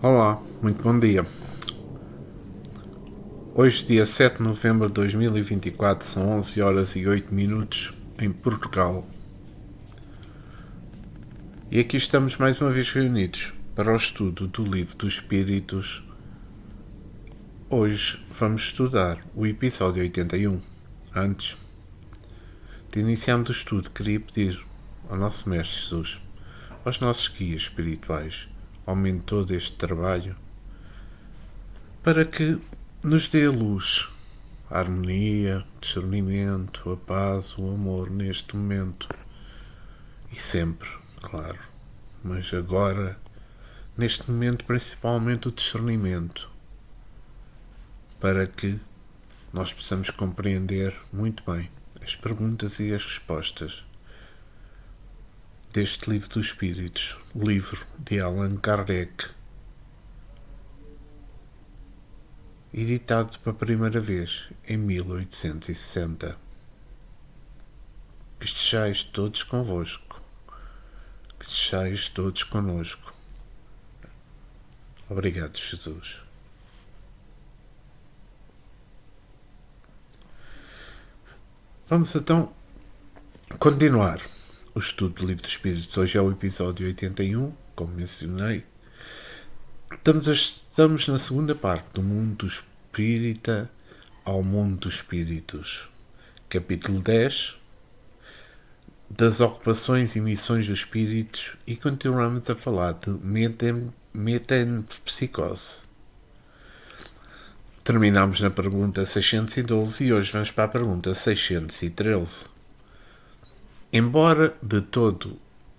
Olá, muito bom dia. Hoje, dia 7 de novembro de 2024, são 11 horas e 8 minutos em Portugal. E aqui estamos mais uma vez reunidos para o estudo do Livro dos Espíritos. Hoje vamos estudar o episódio 81. Antes de iniciarmos o estudo, queria pedir ao nosso Mestre Jesus, aos nossos guias espirituais, ao mentor deste trabalho, para que nos dê a luz, a harmonia, o discernimento, a paz, o amor neste momento e sempre, claro, mas agora, neste momento, principalmente o discernimento, para que nós possamos compreender muito bem as perguntas e as respostas deste Livro dos Espíritos, o livro de Allan Kardec, editado pela primeira vez em 1860. Que estejais todos convosco, que estejais todos conosco. Obrigado, Jesus. Vamos então continuar o estudo do Livro dos Espíritos. Hoje é o episódio 81, como mencionei. Estamos na segunda parte do mundo espírita ao mundo dos espíritos. Capítulo 10, das ocupações e missões dos espíritos, e continuamos a falar de metempsicose. Terminamos na pergunta 612 e hoje vamos para a pergunta 613. Embora de todo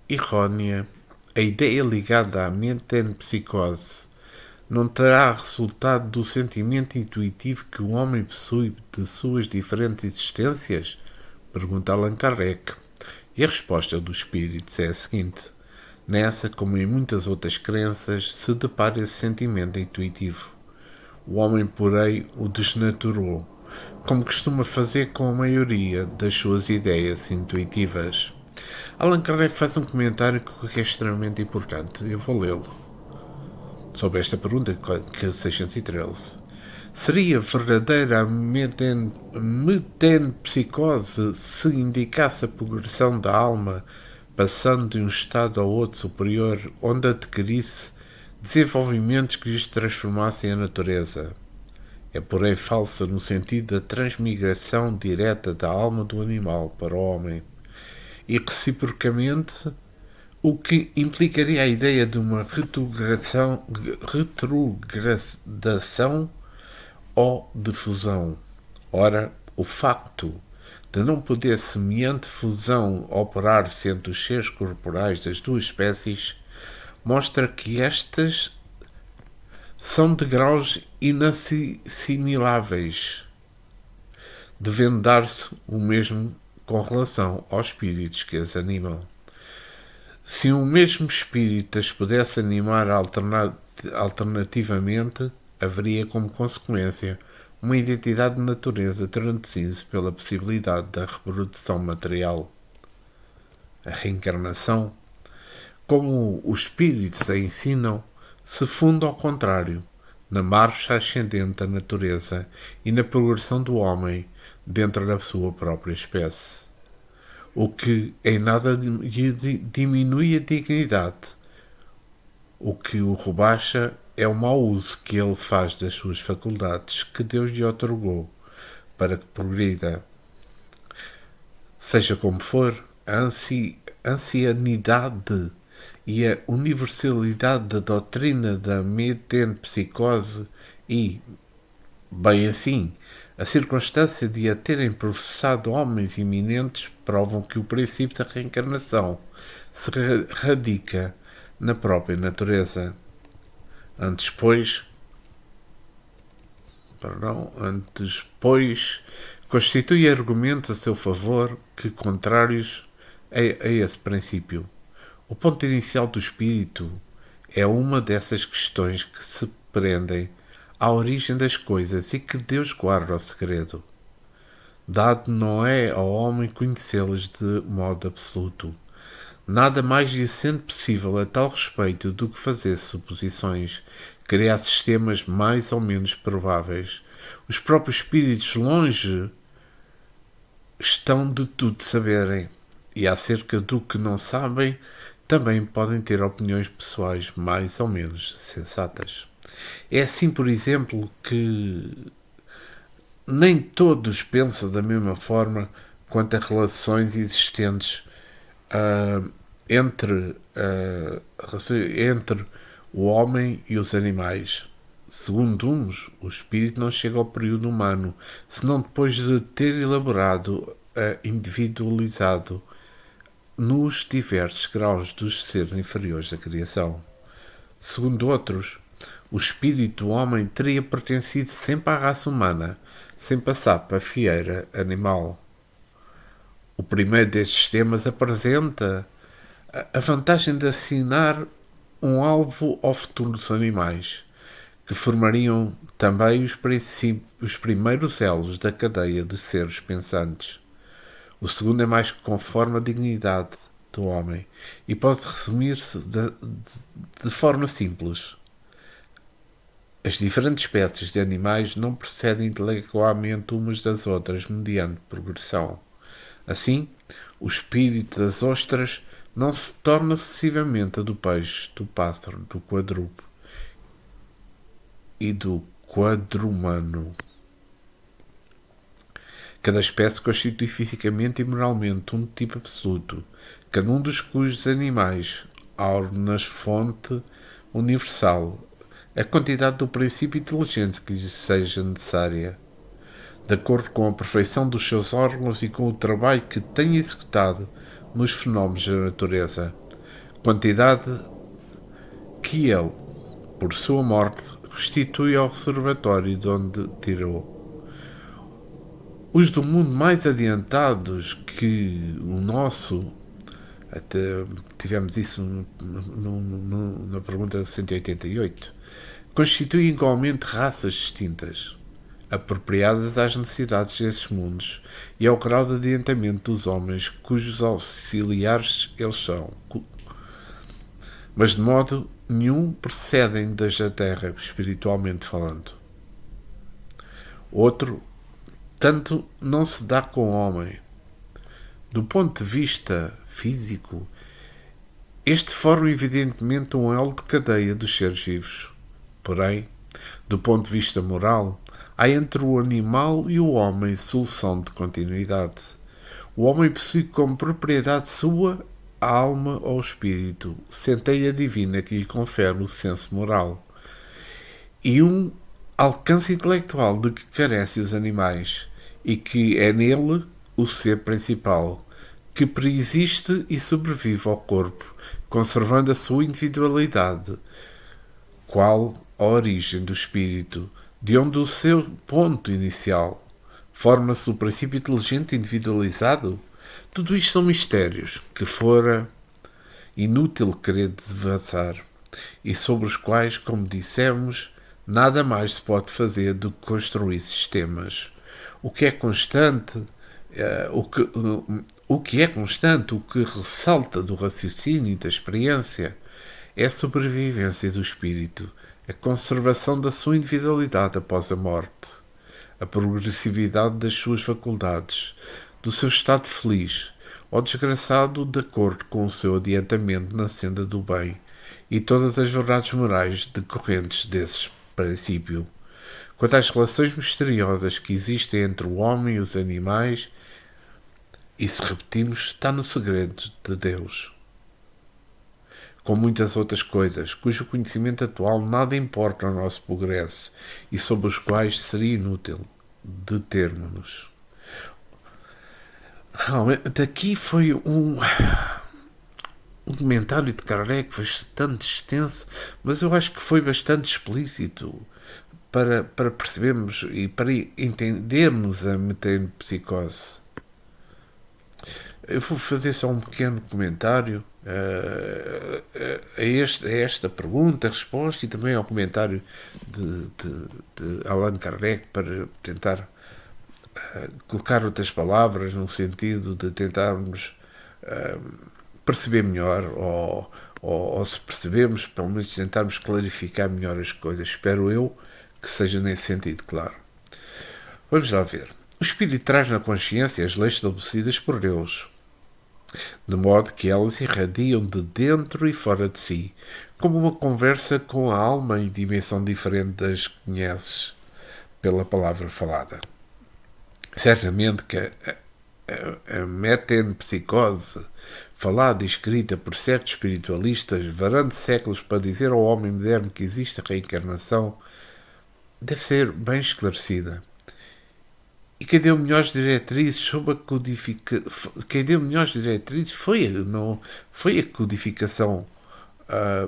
errónea, a ideia ligada à metempsicose não terá resultado do sentimento intuitivo que o homem possui de suas diferentes existências? Pergunta Allan Kardec. E a resposta dos espíritos é a seguinte: nessa, como em muitas outras crenças, se depara esse sentimento intuitivo. O homem, porém, o desnaturou, como costuma fazer com a maioria das suas ideias intuitivas. Allan Kardec faz um comentário que é extremamente importante. Eu vou lê-lo. Sobre esta pergunta, que é 613. Seria verdadeira a metempsicose se indicasse a progressão da alma, passando de um estado ao outro superior, onde adquirisse desenvolvimentos que lhes transformassem a natureza? É, porém, falsa no sentido da transmigração direta da alma do animal para o homem, e reciprocamente, o que implicaria a ideia de uma retrogradação ou de fusão. Ora, o facto de não poder semelhante fusão operar-se entre os seres corporais das duas espécies mostra que estas são de graus inassimiláveis, devendo dar-se o mesmo com relação aos espíritos que as animam. Se um mesmo espírito as pudesse animar alternativamente, haveria como consequência uma identidade de natureza traduzindo-se pela possibilidade da reprodução material. A reencarnação, como os espíritos a ensinam, se funda ao contrário, na marcha ascendente da natureza e na progressão do homem dentro da sua própria espécie, o que em nada diminui a dignidade. O que o rebaixa é o mau uso que ele faz das suas faculdades que Deus lhe otorgou para que progrida. Seja como for, a ancianidade e a universalidade da doutrina da metempsicose e, bem assim, a circunstância de a terem professado homens eminentes provam que o princípio da reencarnação se radica na própria natureza. Antes, pois, constitui argumentos a seu favor que contrários a esse princípio. O ponto inicial do espírito é uma dessas questões que se prendem à origem das coisas e que Deus guarda o segredo. Dado não é ao homem conhecê-las de modo absoluto. Nada mais lhe sendo possível a tal respeito do que fazer suposições, criar sistemas mais ou menos prováveis. Os próprios espíritos longe estão de tudo saberem, e acerca do que não sabem, também podem ter opiniões pessoais mais ou menos sensatas. É assim, por exemplo, que nem todos pensam da mesma forma quanto a relações existentes entre o homem e os animais. Segundo uns, o espírito não chega ao período humano, senão depois de ter elaborado, individualizado nos diversos graus dos seres inferiores da criação. Segundo outros, o espírito do homem teria pertencido sempre à raça humana, sem passar para a fieira animal. O primeiro destes temas apresenta a vantagem de assignar um alvo ao futuro dos animais, que formariam também os primeiros elos da cadeia de seres pensantes. O segundo é mais conforme a dignidade do homem e pode resumir-se de forma simples. As diferentes espécies de animais não procedem intelectualmente umas das outras mediante progressão. Assim, o espírito das ostras não se torna sucessivamente a do peixe, do pássaro, do quadrúpede e do quadrumano. Cada espécie constitui fisicamente e moralmente um tipo absoluto, cada um dos cujos animais orna fonte universal, a quantidade do princípio inteligente que lhes seja necessária, de acordo com a perfeição dos seus órgãos e com o trabalho que tem executado nos fenómenos da natureza, quantidade que ele, por sua morte, restitui ao reservatório de onde tirou. Os do mundo mais adiantados que o nosso, até tivemos isso na pergunta 188, constituem igualmente raças distintas, apropriadas às necessidades desses mundos e ao grau de adiantamento dos homens cujos auxiliares eles são, mas de modo nenhum precedem das da terra, espiritualmente falando. Outro tanto não se dá com o homem. Do ponto de vista físico, este forma evidentemente um elo de cadeia dos seres vivos. Porém, do ponto de vista moral, há entre o animal e o homem solução de continuidade. O homem possui como propriedade sua a alma ou espírito, centelha divina que lhe confere o senso moral, e um alcance intelectual de que carecem os animais, e que é nele o ser principal, que preexiste e sobrevive ao corpo, conservando a sua individualidade, qual a origem do espírito, de onde o seu ponto inicial. Forma-se o princípio inteligente individualizado? Tudo isto são mistérios que fora inútil querer devasar, e sobre os quais, como dissemos, nada mais se pode fazer do que construir sistemas. O que é constante, o que ressalta do raciocínio e da experiência, é a sobrevivência do espírito, a conservação da sua individualidade após a morte, a progressividade das suas faculdades, do seu estado feliz ou desgraçado de acordo com o seu adiantamento na senda do bem e todas as verdades morais decorrentes desse princípio. Quanto às relações misteriosas que existem entre o homem e os animais, e se repetimos, está no segredo de Deus. Com muitas outras coisas, cujo conhecimento atual nada importa ao nosso progresso e sobre os quais seria inútil determos-nos. Realmente, aqui foi um comentário de Kardec bastante extenso, mas eu acho que foi bastante explícito para percebermos e para entendermos a metempsicose. Eu vou fazer só um pequeno comentário a esta pergunta, a resposta, e também ao comentário de Allan Kardec, para tentar colocar outras palavras no sentido de tentarmos perceber melhor, ou se percebemos, pelo menos tentarmos clarificar melhor as coisas. Espero eu que seja nesse sentido, claro. Vamos lá ver. O Espírito traz na consciência as leis estabelecidas por Deus, de modo que elas irradiam de dentro e fora de si, como uma conversa com a alma em dimensão diferente das que conheces pela palavra falada. Certamente que a metempsicose, falada e escrita por certos espiritualistas, varando séculos para dizer ao homem moderno que existe a reencarnação, deve ser bem esclarecida. E quem deu melhores diretrizes sobre a quem deu melhores diretrizes foi a codificação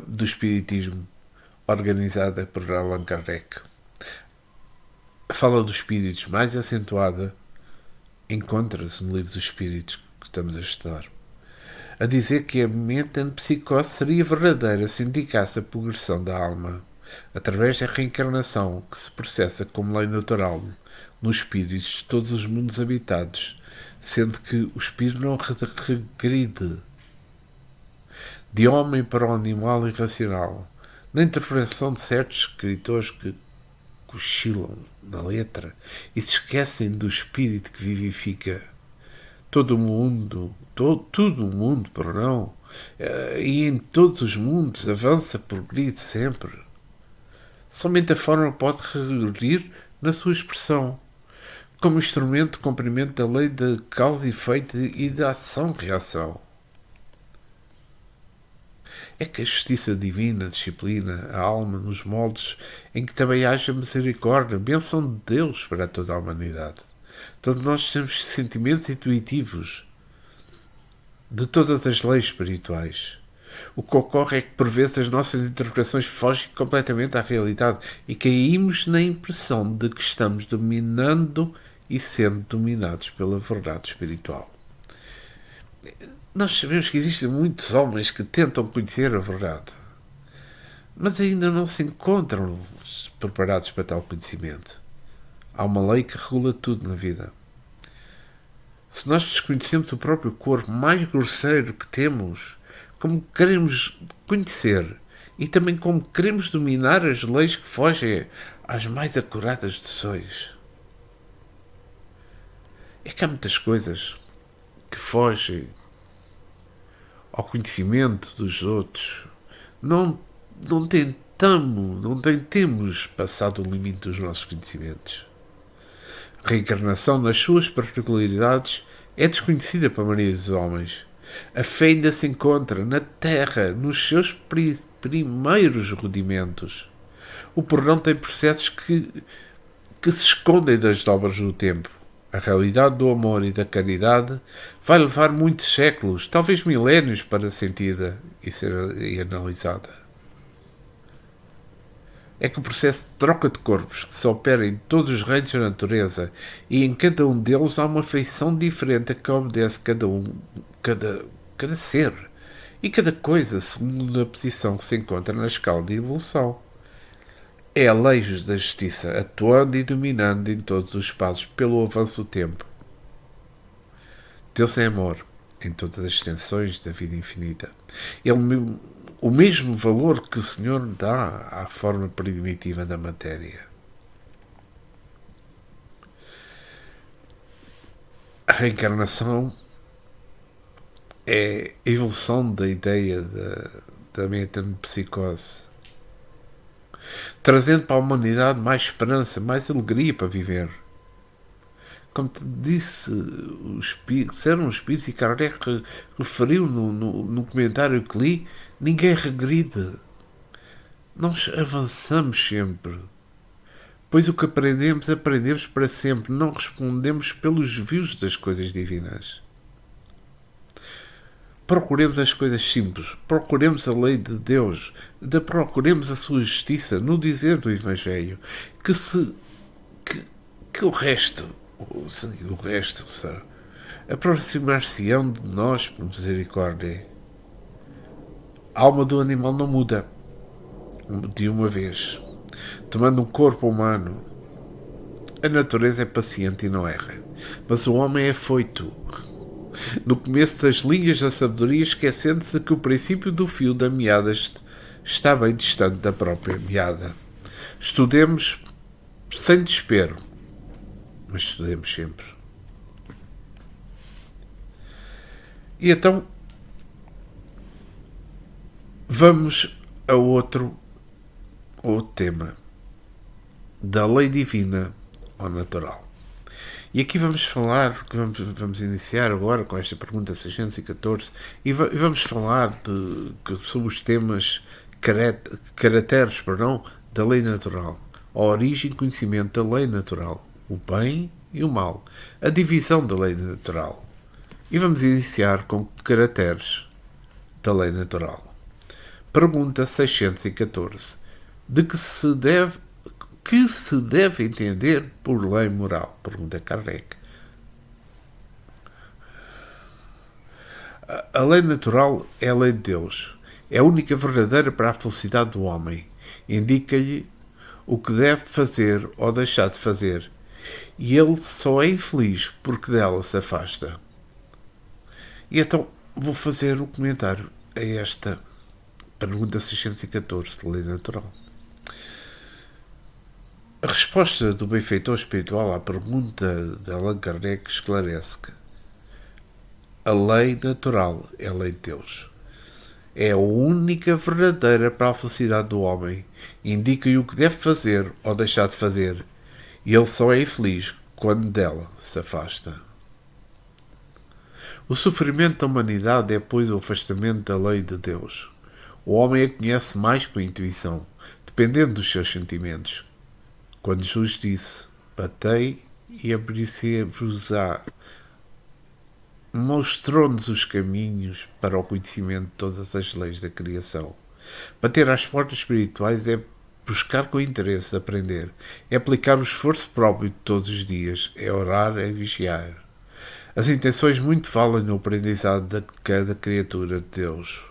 do espiritismo organizada por Allan Kardec. A fala dos espíritos mais acentuada encontra-se no livro dos espíritos que estamos a estudar, a dizer que a metempsicose seria verdadeira se indicasse a progressão da alma através da reencarnação que se processa como lei natural nos espíritos de todos os mundos habitados, sendo que o espírito não regride de homem para o animal irracional. Na interpretação de certos escritores que cochilam na letra e se esquecem do espírito que vivifica todo o mundo, todo o mundo, perdão, e em todos os mundos avança, progride sempre. Somente a forma pode regredir na sua expressão, como instrumento de cumprimento da lei de causa e efeito e da ação-reação. É que a justiça divina disciplina a alma nos moldes em que também haja misericórdia, bênção de Deus para toda a humanidade. Todos nós temos sentimentos intuitivos de todas as leis espirituais. O que ocorre é que, por vezes, as nossas interpretações fogem completamente à realidade e caímos na impressão de que estamos dominando e sendo dominados pela verdade espiritual. Nós sabemos que existem muitos homens que tentam conhecer a verdade, mas ainda não se encontram preparados para tal conhecimento. Há uma lei que regula tudo na vida. Se nós desconhecemos o próprio corpo mais grosseiro que temos, como queremos conhecer e também como queremos dominar as leis que fogem às mais acuradas decisões? É que há muitas coisas que fogem ao conhecimento dos outros. Não tentemos passar do limite dos nossos conhecimentos. A reencarnação, nas suas particularidades, é desconhecida para a maioria dos homens. A fé ainda se encontra na Terra, nos seus primeiros rudimentos. O perdão tem processos que se escondem das dobras do tempo. A realidade do amor e da caridade vai levar muitos séculos, talvez milénios, para ser sentida e analisada. É que o processo de troca de corpos que se opera em todos os reinos da natureza e em cada um deles há uma feição diferente a que obedece cada ser e cada coisa segundo a posição que se encontra na escala de evolução. É a lei da justiça atuando e dominando em todos os espaços pelo avanço do tempo. Deus é amor em todas as extensões da vida infinita. O mesmo valor que o Senhor dá à forma primitiva da matéria. A reencarnação é a evolução da ideia da metempsicose, trazendo para a humanidade mais esperança, mais alegria para viver. Como te disse, eram os espíritos, e Kardec referiu no comentário que li, ninguém regride. Nós avançamos sempre. Pois o que aprendemos para sempre. Não respondemos pelos vios das coisas divinas. Procuremos as coisas simples, procuremos a lei de Deus, procuremos a sua justiça no dizer do Evangelho, que o resto aproximar-se-ão de nós por misericórdia. A alma do animal não muda de uma vez, tomando um corpo humano. A natureza é paciente e não erra, mas o homem é foito. no começo das linhas da sabedoria, esquecendo-se de que o princípio do fio da meada está bem distante da própria meada. Estudemos sem desespero, mas estudemos sempre. E então, vamos a outro tema, da lei divina ou natural. E aqui vamos falar, vamos iniciar agora com esta pergunta 614, e vamos falar sobre os temas caracteres da lei natural, a origem e conhecimento da lei natural, o bem e o mal, a divisão da lei natural. E vamos iniciar com caracteres da lei natural. Pergunta 614. De que se deve entender por lei moral? Pergunta Kardec. A lei natural é a lei de Deus. É a única verdadeira para a felicidade do homem. Indica-lhe o que deve fazer ou deixar de fazer. E ele só é infeliz porque dela se afasta. E então vou fazer um comentário a esta pergunta 614 da lei natural. A resposta do benfeitor espiritual à pergunta de Allan Kardec esclarece que a lei natural é a lei de Deus. É a única verdadeira para a felicidade do homem. Indica-lhe o que deve fazer ou deixar de fazer. E ele só é infeliz quando dela se afasta. O sofrimento da humanidade é, pois, o afastamento da lei de Deus. O homem a conhece mais por intuição, dependendo dos seus sentimentos. Quando Jesus disse, batei e abrir-se-vos-á, mostrou-nos os caminhos para o conhecimento de todas as leis da criação. Bater às portas espirituais é buscar com interesse aprender, é aplicar o esforço próprio de todos os dias, é orar, é vigiar. As intenções muito valem no aprendizado de cada criatura de Deus.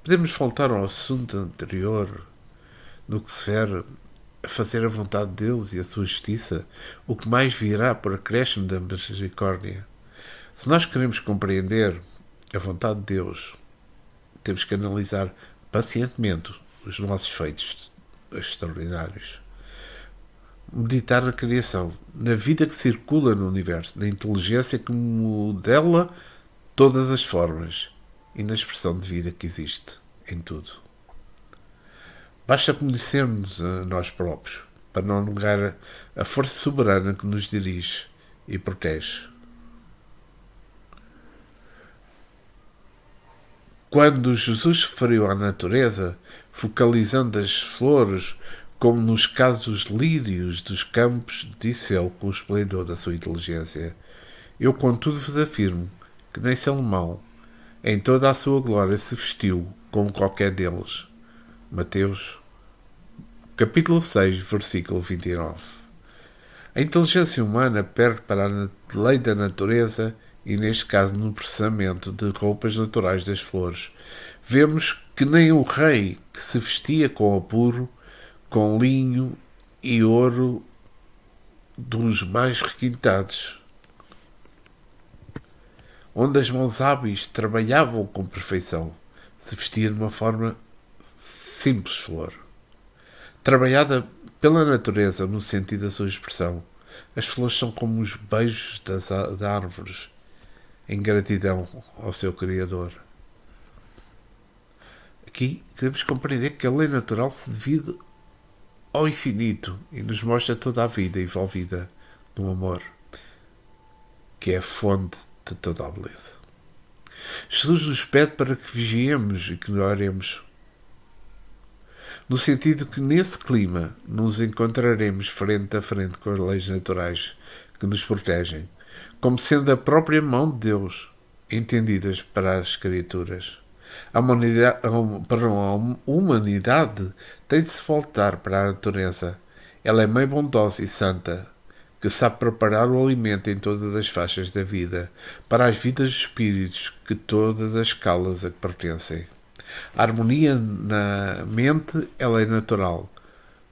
Podemos voltar ao assunto anterior, no que se refere a fazer a vontade de Deus e a sua justiça, o que mais virá por acréscimo da misericórdia. Se nós queremos compreender a vontade de Deus, temos que analisar pacientemente os nossos feitos extraordinários. Meditar na criação, na vida que circula no universo, na inteligência que modela todas as formas e na expressão de vida que existe em tudo. Basta conhecermos a nós próprios para não negar a força soberana que nos dirige e protege. Quando Jesus se referiu à natureza, focalizando as flores, como nos casos lírios dos campos, disse ele com o esplendor da sua inteligência: eu, contudo, vos afirmo que nem Salomão, em toda a sua glória, se vestiu como qualquer deles. Mateus, capítulo 6, versículo 29. A inteligência humana perde para a lei da natureza e, neste caso, no processamento de roupas naturais das flores. Vemos que nem o rei, que se vestia com apuro, com linho e ouro dos mais requintados, onde as mãos hábeis trabalhavam com perfeição, se vestia de uma forma simples flor. Trabalhada pela natureza no sentido da sua expressão, as flores são como os beijos das árvores, em gratidão ao seu Criador. Aqui queremos compreender que a lei natural se divide ao infinito e nos mostra toda a vida envolvida no amor, que é a fonte de toda a beleza. Jesus nos pede para que vigiemos e que oremos, no sentido que nesse clima nos encontraremos frente a frente com as leis naturais que nos protegem, como sendo a própria mão de Deus, entendidas para as criaturas. A humanidade tem de se voltar para a natureza. Ela é mãe bondosa e santa, que sabe preparar o alimento em todas as faixas da vida, para as vidas dos espíritos que todas as escalas a que pertencem. A harmonia na mente, ela é natural,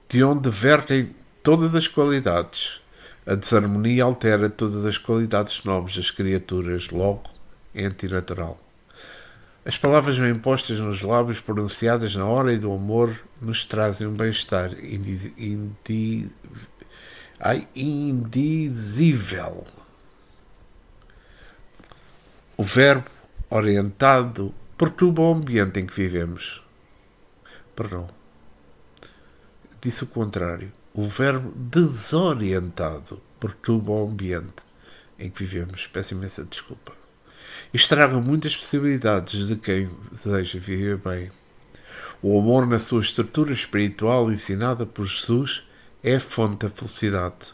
de onde vertem todas as qualidades. A desarmonia altera todas as qualidades nobres das criaturas, logo é antinatural. As palavras bem postas nos lábios, pronunciadas na hora e do amor, nos trazem um bem-estar indizível. O verbo orientado perturba o ambiente em que vivemos. Perdão. Disse o contrário. O verbo desorientado perturba o ambiente em que vivemos. Peço imensa desculpa. Estraga muitas possibilidades de quem deseja viver bem. O amor, na sua estrutura espiritual ensinada por Jesus, é a fonte da felicidade.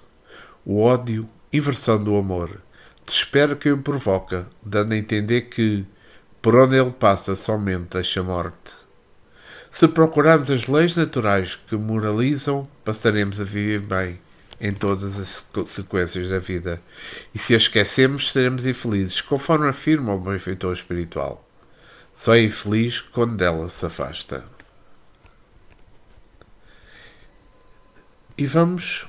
O ódio, inversão do amor, desespera quem o provoca, dando a entender que, por onde ele passa, somente deixa morte. Se procurarmos as leis naturais que moralizam, passaremos a viver bem em todas as sequências da vida. E se as esquecemos, seremos infelizes, conforme afirma o benfeitor espiritual. Só é infeliz quando dela se afasta. E vamos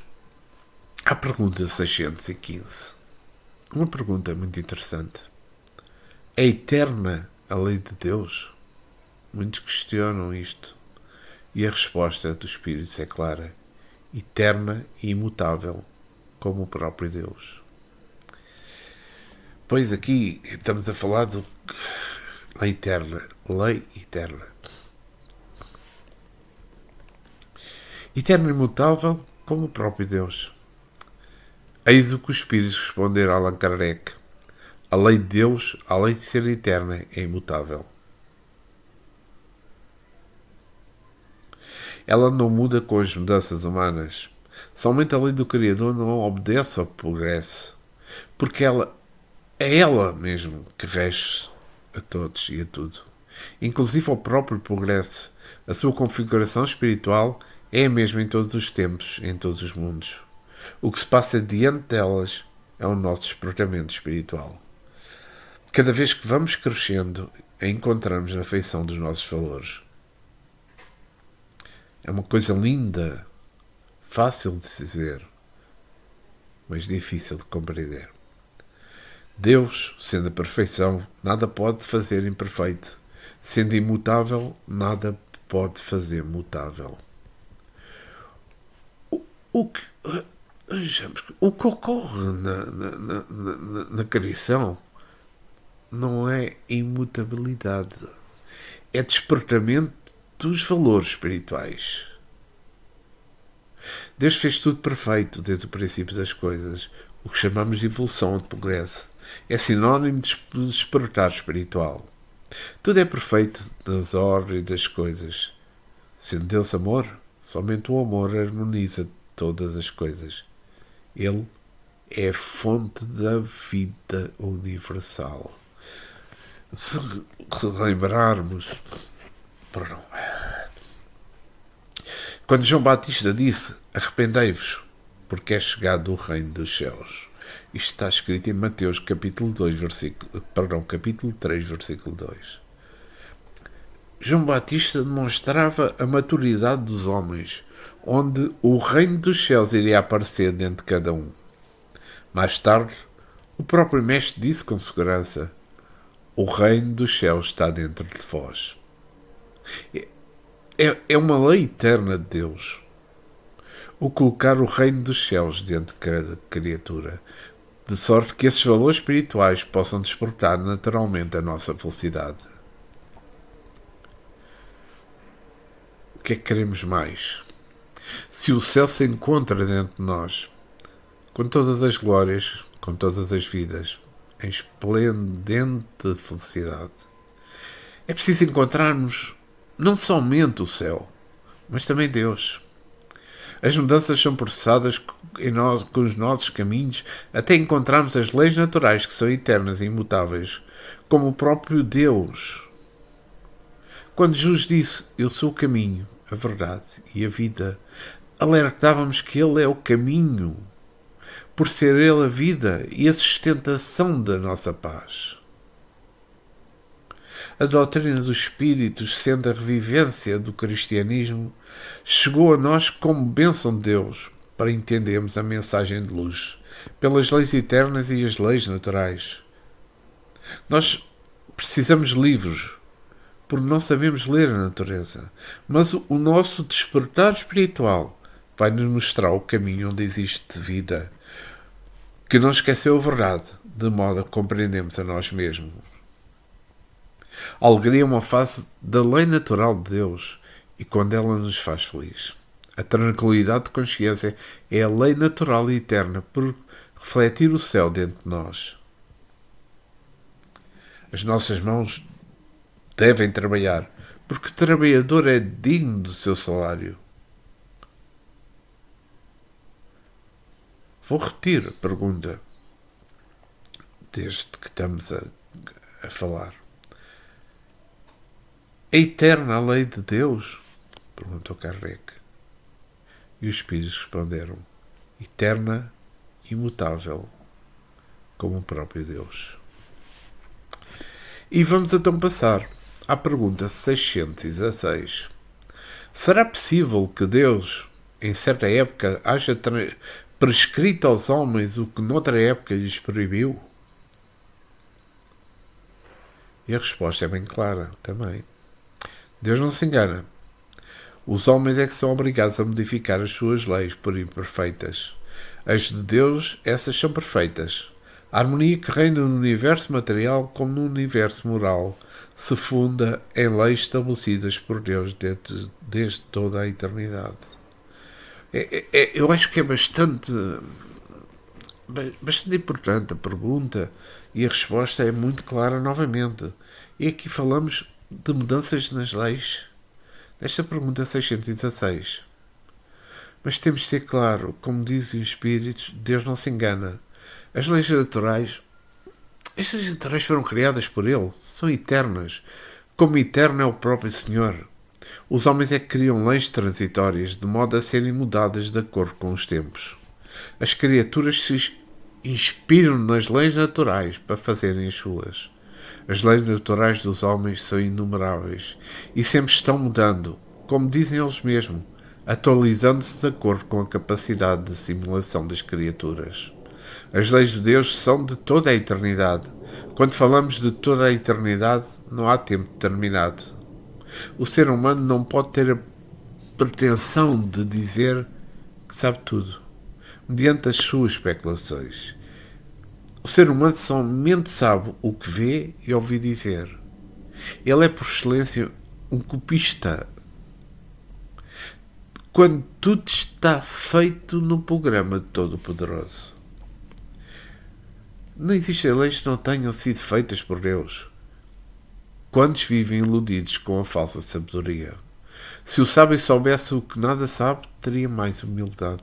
à pergunta 615. Uma pergunta muito interessante. É eterna a lei de Deus? Muitos questionam isto. E a resposta dos Espíritos é clara. Eterna e imutável, como o próprio Deus. Pois aqui estamos a falar de lei eterna. Lei eterna. Eterna e imutável, como o próprio Deus. Eis o que os Espíritos responderam a Allan Kardec. A lei de Deus, além de ser eterna, é imutável. Ela não muda com as mudanças humanas. Somente a lei do Criador não obedece ao progresso, porque é ela mesmo que rege a todos e a tudo, inclusive ao próprio progresso. A sua configuração espiritual é a mesma em todos os tempos, em todos os mundos. O que se passa diante delas é o nosso despertamento espiritual. Cada vez que vamos crescendo, a encontramos na feição dos nossos valores. É uma coisa linda, fácil de dizer, mas difícil de compreender. Deus, sendo a perfeição, nada pode fazer imperfeito. Sendo imutável, nada pode fazer mutável. O que ocorre na criação não é imutabilidade, é despertamento dos valores espirituais. Deus fez tudo perfeito desde o princípio das coisas. O que chamamos de evolução ou de progresso é sinónimo de despertar espiritual. Tudo é perfeito nas ordens das coisas. Sendo Deus amor, somente o amor harmoniza todas as coisas. Ele é a fonte da vida universal. Se lembrarmos, quando João Batista disse: arrependei-vos, porque é chegado o reino dos céus. Isto está escrito em Mateus capítulo 3, versículo 2. João Batista demonstrava a maturidade dos homens, onde o reino dos céus iria aparecer dentro de cada um. Mais tarde, o próprio Mestre disse com segurança: o reino dos céus está dentro de vós. É uma lei eterna de Deus o colocar o reino dos céus dentro de cada criatura, de sorte que esses valores espirituais possam despertar naturalmente a nossa felicidade. O que é que queremos mais? Se o céu se encontra dentro de nós, com todas as glórias, com todas as vidas, em esplendente felicidade, é preciso encontrarmos não somente o céu, mas também Deus. As mudanças são processadas com os nossos caminhos até encontrarmos as leis naturais que são eternas e imutáveis, como o próprio Deus. Quando Jesus disse: eu sou o caminho, a verdade e a vida, alertávamos que Ele é o caminho, por ser Ele a vida e a sustentação da nossa paz. A doutrina dos Espíritos, sendo a revivência do cristianismo, chegou a nós como bênção de Deus para entendermos a mensagem de luz, pelas leis eternas e as leis naturais. Nós precisamos de livros, porque não sabemos ler a natureza. Mas o nosso despertar espiritual vai nos mostrar o caminho onde existe vida, que não esqueceu a verdade, de modo a compreendemos a nós mesmos. A alegria é uma fase da lei natural de Deus e quando ela nos faz feliz. A tranquilidade de consciência é a lei natural e eterna por refletir o céu dentro de nós. As nossas mãos devem trabalhar, porque o trabalhador é digno do seu salário. Vou repetir a pergunta, desde que estamos a falar. É eterna a lei de Deus? Perguntou Kardec. E os espíritos responderam: eterna, imutável, como o próprio Deus. E vamos então passar à pergunta 616. Será possível que Deus, em certa época, haja prescrito aos homens o que noutra época lhes proibiu? E a resposta é bem clara também. Deus não se engana. Os homens é que são obrigados a modificar as suas leis por imperfeitas. As de Deus, essas são perfeitas. A harmonia que reina no universo material como no universo moral se funda em leis estabelecidas por Deus desde toda a eternidade. Eu acho que é bastante importante a pergunta e a resposta é muito clara novamente. E aqui falamos de mudanças nas leis. Nesta pergunta 616. Mas temos de ser claro, como dizem os espíritos, Deus não se engana. As leis naturais, estas leis naturais foram criadas por Ele, são eternas, como eterno é o próprio Senhor. Os homens é que criam leis transitórias, de modo a serem mudadas de acordo com os tempos. As criaturas se inspiram nas leis naturais para fazerem as suas. As leis naturais dos homens são inumeráveis e sempre estão mudando, como dizem eles mesmos, atualizando-se de acordo com a capacidade de assimilação das criaturas. As leis de Deus são de toda a eternidade. Quando falamos de toda a eternidade, não há tempo determinado. O ser humano não pode ter a pretensão de dizer que sabe tudo, mediante as suas especulações. O ser humano somente sabe o que vê e ouve dizer. Ele é, por excelência, um copista. Quando tudo está feito no programa de Todo-Poderoso. Não existem leis que não tenham sido feitas por Deus. Quantos vivem iludidos com a falsa sabedoria? Se o sábio soubesse o que nada sabe, teria mais humildade.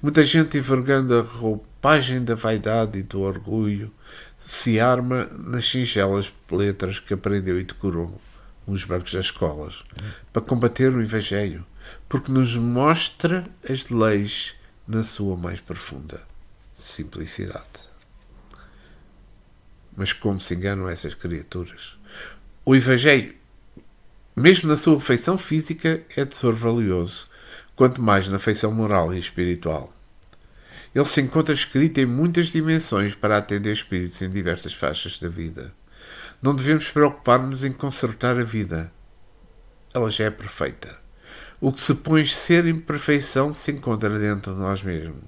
Muita gente, envergando a roupagem da vaidade e do orgulho, se arma nas singelas letras que aprendeu e decorou nos bancos das escolas, para combater o Evangelho, porque nos mostra as leis na sua mais profunda simplicidade. Mas como se enganam essas criaturas? O Evangelho, mesmo na sua feição física, é tesouro valioso, quanto mais na feição moral e espiritual. Ele se encontra escrito em muitas dimensões para atender espíritos em diversas faixas da vida. Não devemos preocupar-nos em consertar a vida. Ela já é perfeita. O que se põe ser imperfeição se encontra dentro de nós mesmos.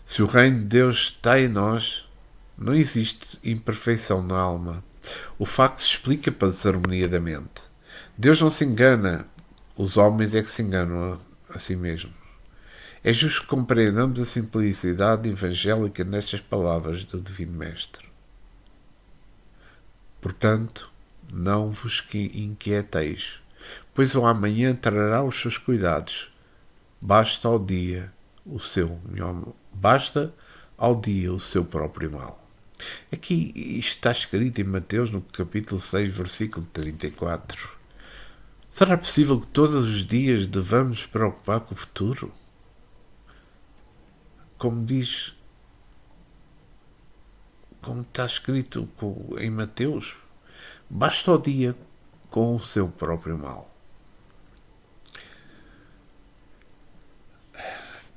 Se o reino de Deus está em nós, não existe imperfeição na alma. O facto se explica pela desarmonia da mente. Deus não se engana, os homens é que se enganam a si mesmos. É justo que compreendamos a simplicidade evangélica nestas palavras do Divino Mestre. Portanto, não vos inquieteis, pois o amanhã trará os seus cuidados. Basta ao dia o seu próprio mal. Aqui isto está escrito em Mateus, no capítulo 6, versículo 34. Será possível que todos os dias devamos nos preocupar com o futuro? Como está escrito em Mateus, basta o dia com o seu próprio mal.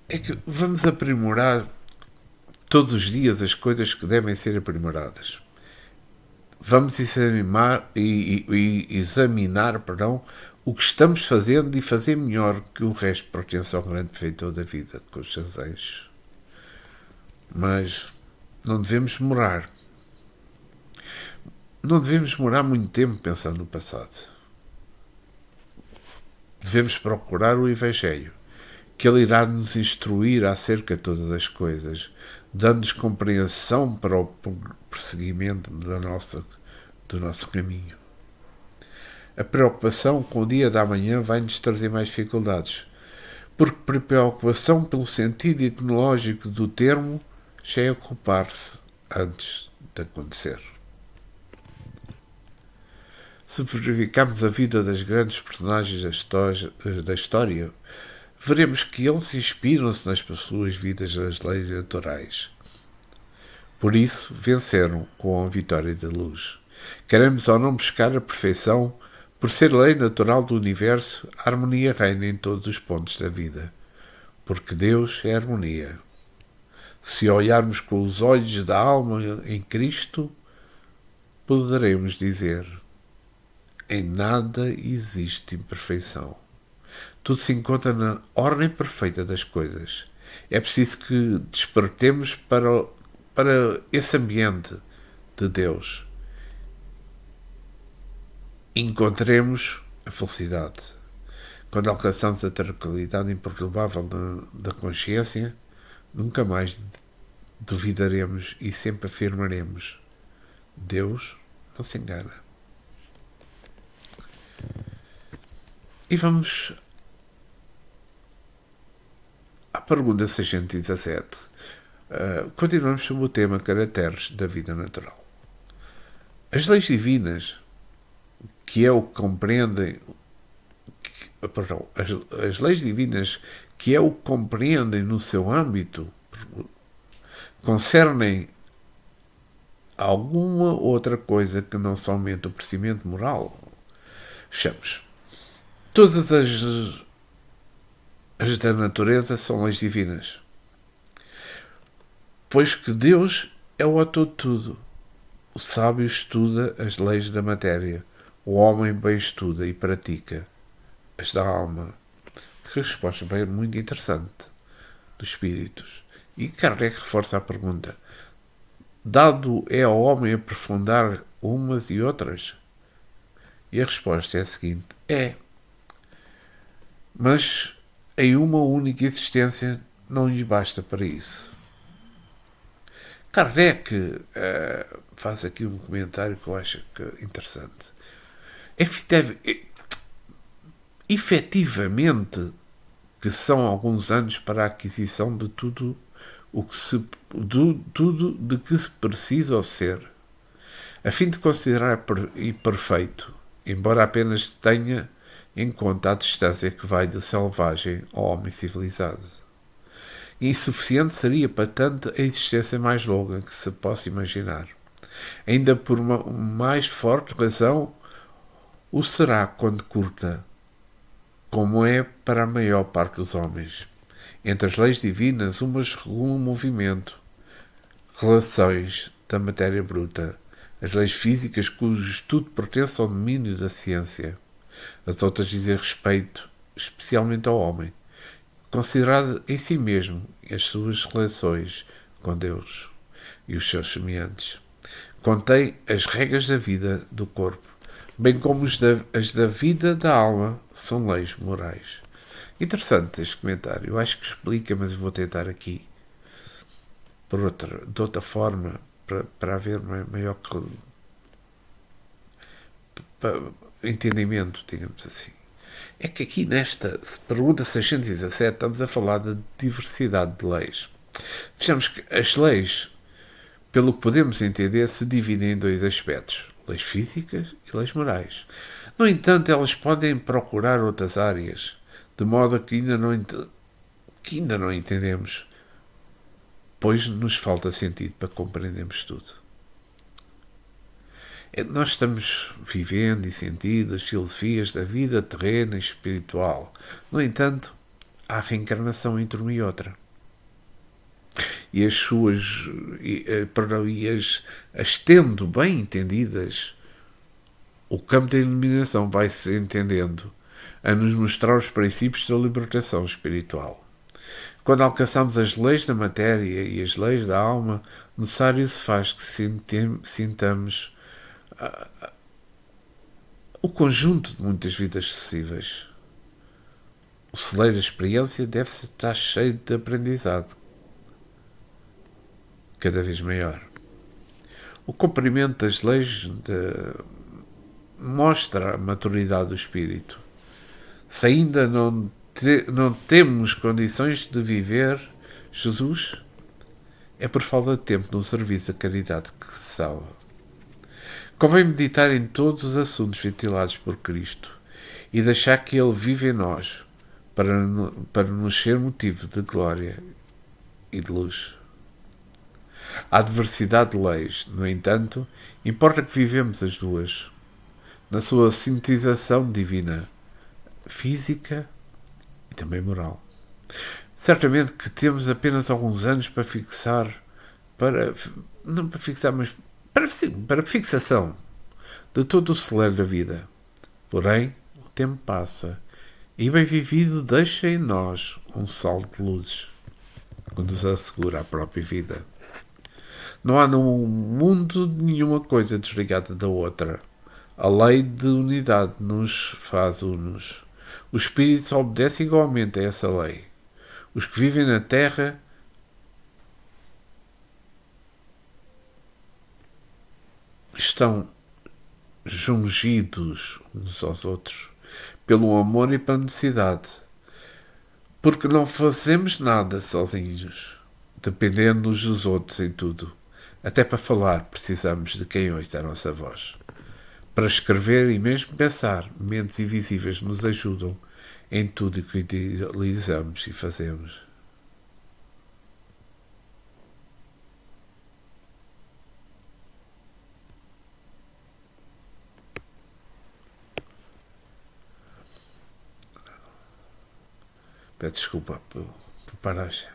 É que vamos aprimorar todos os dias as coisas que devem ser aprimoradas. Vamos examinar, o que estamos fazendo e fazer melhor, que o resto pertence ao grande feitor da vida, com os seus eixos. Mas não devemos demorar. Não devemos demorar muito tempo pensando no passado. Devemos procurar o Evangelho, que ele irá nos instruir acerca de todas as coisas, dando-nos compreensão para o prosseguimento do nosso caminho. A preocupação com o dia da manhã vai nos trazer mais dificuldades, porque preocupação, pelo sentido etimológico do termo, já é ocupar-se antes de acontecer. Se verificarmos a vida das grandes personagens da história, veremos que eles inspiram-se nas suas vidas das leis naturais. Por isso, venceram com a vitória da luz. Queremos ou não buscar a perfeição, por ser lei natural do universo, a harmonia reina em todos os pontos da vida, porque Deus é harmonia. Se olharmos com os olhos da alma em Cristo, poderemos dizer: em nada existe imperfeição. Tudo se encontra na ordem perfeita das coisas. É preciso que despertemos para esse ambiente de Deus. Encontremos a felicidade. Quando alcançamos a tranquilidade imperturbável da consciência, nunca mais duvidaremos e sempre afirmaremos: Deus não se engana. E vamos à pergunta 617. Continuamos sobre o tema caracteres da vida natural. As leis divinas, que é o que compreendem, as leis divinas, que é o que compreendem no seu âmbito, concernem alguma outra coisa que não somente o procedimento moral. Fechamos. Todas as da natureza são leis divinas, pois que Deus é o autor de tudo. O sábio estuda as leis da matéria, o homem bem estuda e pratica as da alma. Que resposta bem muito interessante dos espíritos. E Kardec reforça a pergunta: dado é ao homem aprofundar umas e outras? E a resposta é a seguinte: é. Mas em uma única existência não lhe basta para isso. Kardec faz aqui um comentário que eu acho interessante. Efetivamente, que são alguns anos para a aquisição de tudo de que se precisa ao ser, a fim de considerar perfeito, embora apenas tenha em conta a distância que vai do selvagem ao homem civilizado. Insuficiente seria para tanto a existência mais longa que se possa imaginar. Ainda por uma mais forte razão o será quando curta, como é para a maior parte dos homens. Entre as leis divinas, umas regulam o movimento, relações da matéria bruta, as leis físicas cujo estudo pertence ao domínio da ciência. As outras dizem respeito especialmente ao homem, considerado em si mesmo e as suas relações com Deus e os seus semelhantes. Contém as regras da vida do corpo, bem como as da vida da alma, são leis morais. Interessante este comentário. Eu acho que explica, mas vou tentar aqui de outra forma para haver maior entendimento, digamos assim. É que aqui nesta pergunta 617 estamos a falar de diversidade de leis. Vejamos que as leis, pelo que podemos entender, se dividem em dois aspectos: leis físicas e leis morais. No entanto, elas podem procurar outras áreas, de modo que ainda não entendemos, pois nos falta sentido para compreendermos tudo. Nós estamos vivendo e sentindo as filosofias da vida terrena e espiritual. No entanto, há reencarnação entre uma e outra. e as suas as tendo bem entendidas, o campo da iluminação vai se entendendo a nos mostrar os princípios da libertação espiritual. Quando alcançamos as leis da matéria e as leis da alma, necessário se faz que sintamos o conjunto de muitas vidas sucessivas. O celeiro da experiência deve estar cheio de aprendizado cada vez maior. O cumprimento das leis mostra a maturidade do espírito. Se ainda não temos condições de viver Jesus, é por falta de tempo no serviço da caridade que se salva. Convém meditar em todos os assuntos ventilados por Cristo e deixar que Ele vive em nós para nos ser motivo de glória e de luz. Há diversidade de leis, no entanto, importa que vivemos as duas, na sua sintetização divina, física e também moral. Certamente que temos apenas alguns anos para fixação de todo o celeiro da vida. Porém, o tempo passa e bem vivido deixa em nós um salto de luzes que nos assegura a própria vida. Não há no mundo nenhuma coisa desligada da outra. A lei de unidade nos faz unos. Os espíritos obedecem igualmente a essa lei. Os que vivem na Terra estão jungidos uns aos outros pelo amor e pela necessidade, porque não fazemos nada sozinhos, dependendo uns dos outros em tudo. Até para falar precisamos de quem ouça a nossa voz. Para escrever e mesmo pensar, mentes invisíveis nos ajudam em tudo o que idealizamos e fazemos. Peço desculpa por paragem.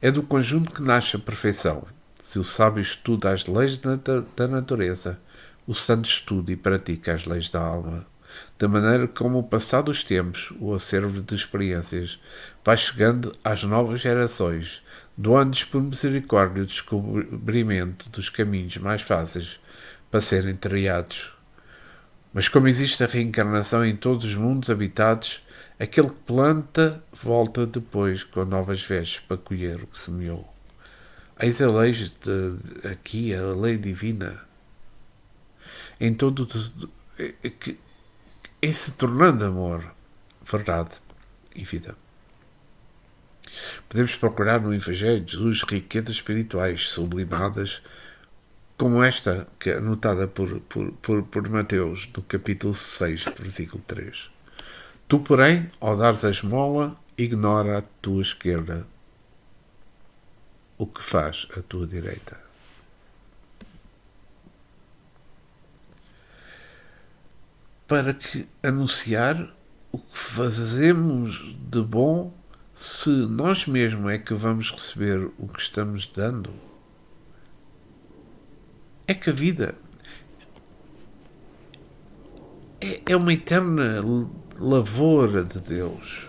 É do conjunto que nasce a perfeição. Se o sábio estuda as leis da natureza, o santo estuda e pratica as leis da alma, da maneira como, passado os tempos, o acervo de experiências vai chegando às novas gerações, doando-lhes por misericórdia o descobrimento dos caminhos mais fáceis para serem trilhados. Mas como existe a reencarnação em todos os mundos habitados, aquele que planta volta depois com novas vestes para colher o que semeou. Eis a lei aqui, a lei divina, em todo em se tornando amor, verdade e vida. Podemos procurar no Evangelho de Jesus riquezas espirituais sublimadas, como esta, que é anotada por Mateus, no capítulo 6, versículo 3. Tu, porém, ao dares a esmola, ignora a tua esquerda o que faz a tua direita. Para que anunciar o que fazemos de bom, se nós mesmos é que vamos receber o que estamos dando. É que a vida é uma eterna lavoura de Deus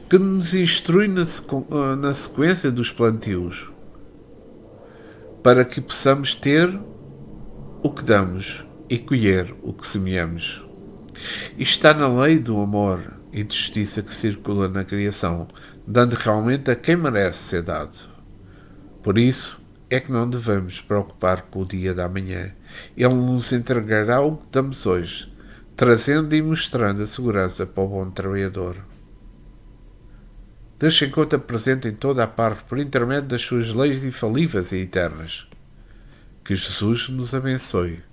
que nos instrui na sequência dos plantios para que possamos ter o que damos e colher o que semeamos. Isto está na lei do amor e de justiça que circula na criação, dando realmente a quem merece ser dado. Por isso é que não devemos preocupar com o dia da manhã. Ele nos entregará o que damos hoje, trazendo e mostrando a segurança para o bom trabalhador. Deus se encontra presente em toda a parte por intermédio das suas leis infalíveis e eternas. Que Jesus nos abençoe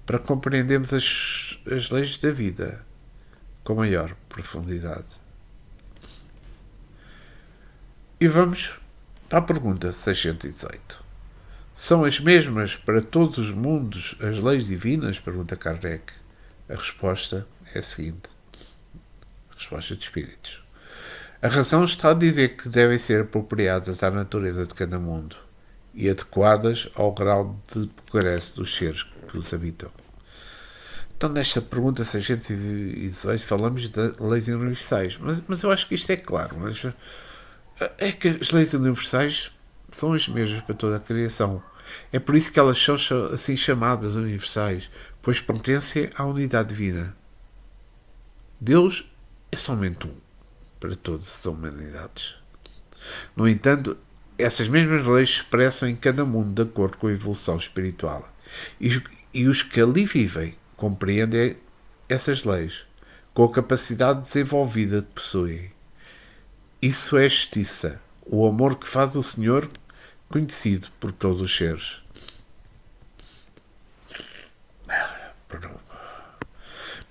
para compreendermos as leis da vida com maior profundidade. E vamos para a pergunta 618. São as mesmas para todos os mundos as leis divinas? Pergunta Kardec. A resposta é a seguinte. A resposta de Espíritos. A razão está a dizer que devem ser apropriadas à natureza de cada mundo e adequadas ao grau de progresso dos seres que os habitam. Então, nesta pergunta 618, falamos de leis universais. Mas eu acho que isto é claro. Mas é que as leis universais são as mesmas para toda a criação. É por isso que elas são assim chamadas universais, pois pertencem à unidade divina. Deus é somente um para todas as humanidades. No entanto, essas mesmas leis se expressam em cada mundo de acordo com a evolução espiritual. E os que ali vivem compreendem essas leis com a capacidade desenvolvida que possuem. Isso é justiça, o amor que faz o Senhor conhecido por todos os seres.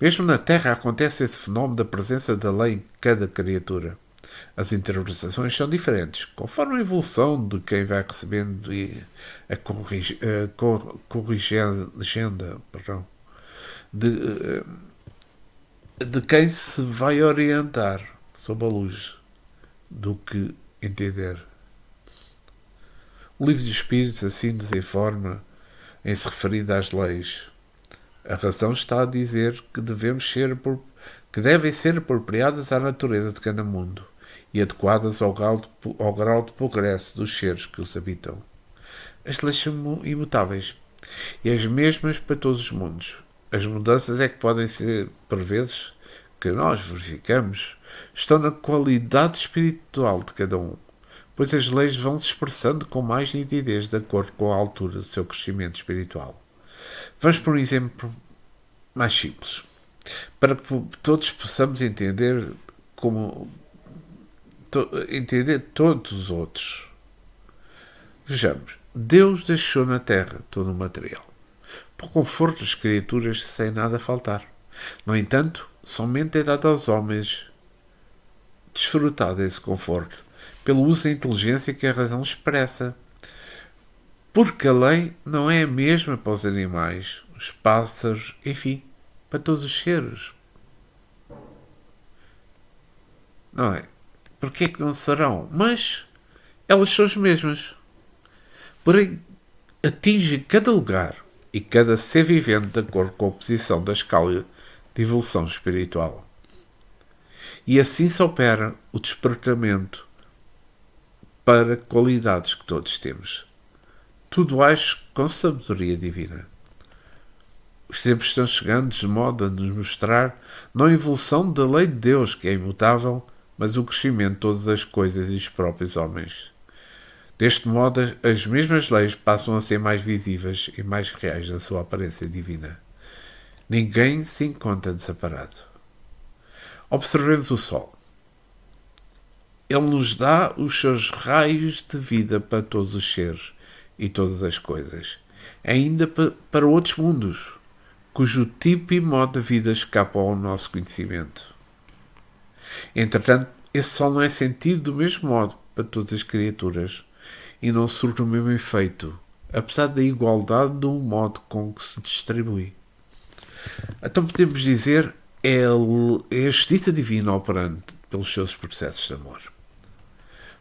Mesmo na Terra acontece esse fenómeno da presença da lei em cada criatura. As interpretações são diferentes, conforme a evolução de quem vai recebendo a corrigenda, de quem se vai orientar sob a luz do que entender. O Livro dos Espíritos assim nos informa em se referindo às leis. A razão está a dizer que devem ser apropriadas à natureza de cada mundo e adequadas ao grau de progresso dos seres que os habitam. As leis são imutáveis e as mesmas para todos os mundos. As mudanças é que podem ser, por vezes, que nós verificamos, estão na qualidade espiritual de cada um, pois as leis vão se expressando com mais nitidez de acordo com a altura do seu crescimento espiritual. Vamos por um exemplo mais simples, para que todos possamos entender entender todos os outros. Vejamos, Deus deixou na terra todo o material, para o conforto das criaturas sem nada faltar. No entanto, somente é dado aos homens desfrutar desse conforto, pelo uso da inteligência que a razão expressa. Porque a lei não é a mesma para os animais, os pássaros, enfim, para todos os seres. Não é? Porque é que não serão? Mas elas são as mesmas. Porém, atingem cada lugar e cada ser vivente de acordo com a posição da escala de evolução espiritual. E assim se opera o despertamento para qualidades que todos temos. Tudo age com sabedoria divina. Os tempos estão chegando de modo a nos mostrar não a evolução da lei de Deus, que é imutável, mas o crescimento de todas as coisas e dos próprios homens. Deste modo, as mesmas leis passam a ser mais visíveis e mais reais na sua aparência divina. Ninguém se encontra desamparado. Observemos o Sol. Ele nos dá os seus raios de vida para todos os seres e todas as coisas, ainda para outros mundos, cujo tipo e modo de vida escapam ao nosso conhecimento. Entretanto, esse Sol não é sentido do mesmo modo para todas as criaturas e não surge o mesmo efeito, apesar da igualdade do modo com que se distribui. Então podemos dizer é a justiça divina operando pelos seus processos de amor.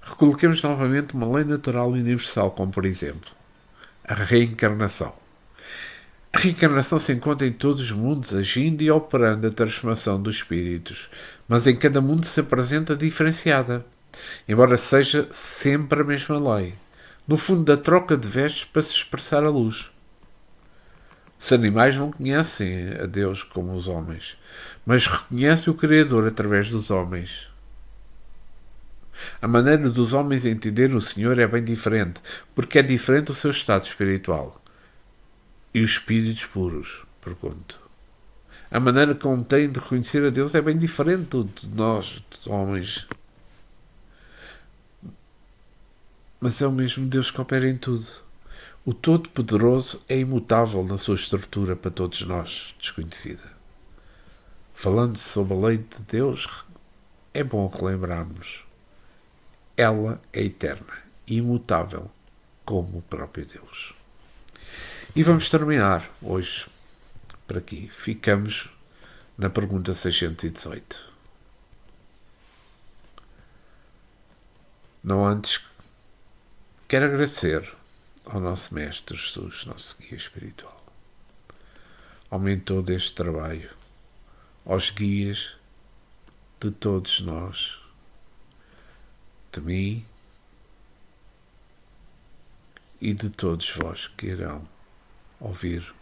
Recoloquemos novamente uma lei natural e universal, como por exemplo, a reencarnação. A reencarnação se encontra em todos os mundos, agindo e operando a transformação dos espíritos, mas em cada mundo se apresenta diferenciada, embora seja sempre a mesma lei, no fundo da troca de vestes para se expressar a luz. Os animais não conhecem a Deus como os homens, mas reconhecem o Criador através dos homens. A maneira dos homens entender o Senhor é bem diferente, porque é diferente do seu estado espiritual. E os espíritos puros, pergunto. A maneira como têm de reconhecer a Deus é bem diferente de nós, dos homens. Mas é o mesmo Deus que opera em tudo. O Todo-Poderoso é imutável na sua estrutura para todos nós, desconhecida. Falando sobre a lei de Deus, é bom relembrarmos. Ela é eterna e imutável, como o próprio Deus. E vamos terminar hoje por aqui. Ficamos na pergunta 618. Não antes, quero agradecer ao nosso Mestre Jesus, nosso guia espiritual, ao mentor deste trabalho, aos guias de todos nós, de mim e de todos vós que irão ouvir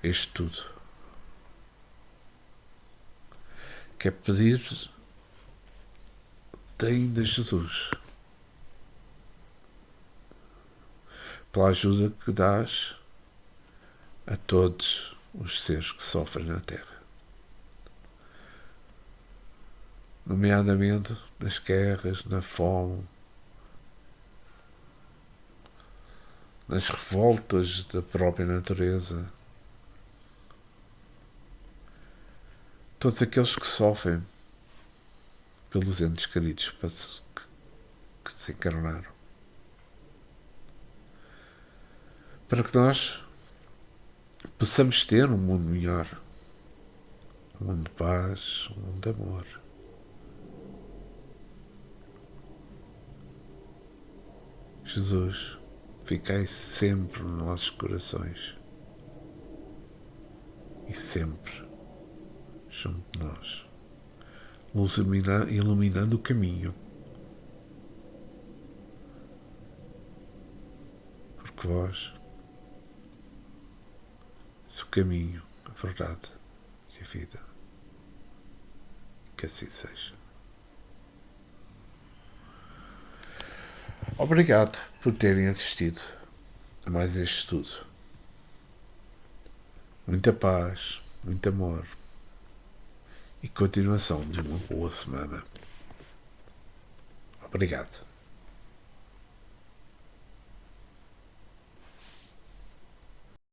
este tudo. Quero pedir ainda Jesus pela ajuda que dás a todos os seres que sofrem na Terra, nomeadamente nas guerras, na fome, nas revoltas da própria natureza, todos aqueles que sofrem pelos entes queridos que desencarnaram, para que nós possamos ter um mundo melhor, um mundo de paz, um mundo de amor. Jesus, ficai sempre nos nossos corações e sempre junto de nós, iluminando o caminho, porque vós és o caminho, a verdade e a vida. Que assim seja. Obrigado por terem assistido a mais este estudo. Muita paz, muito amor e continuação de uma boa semana. Obrigado.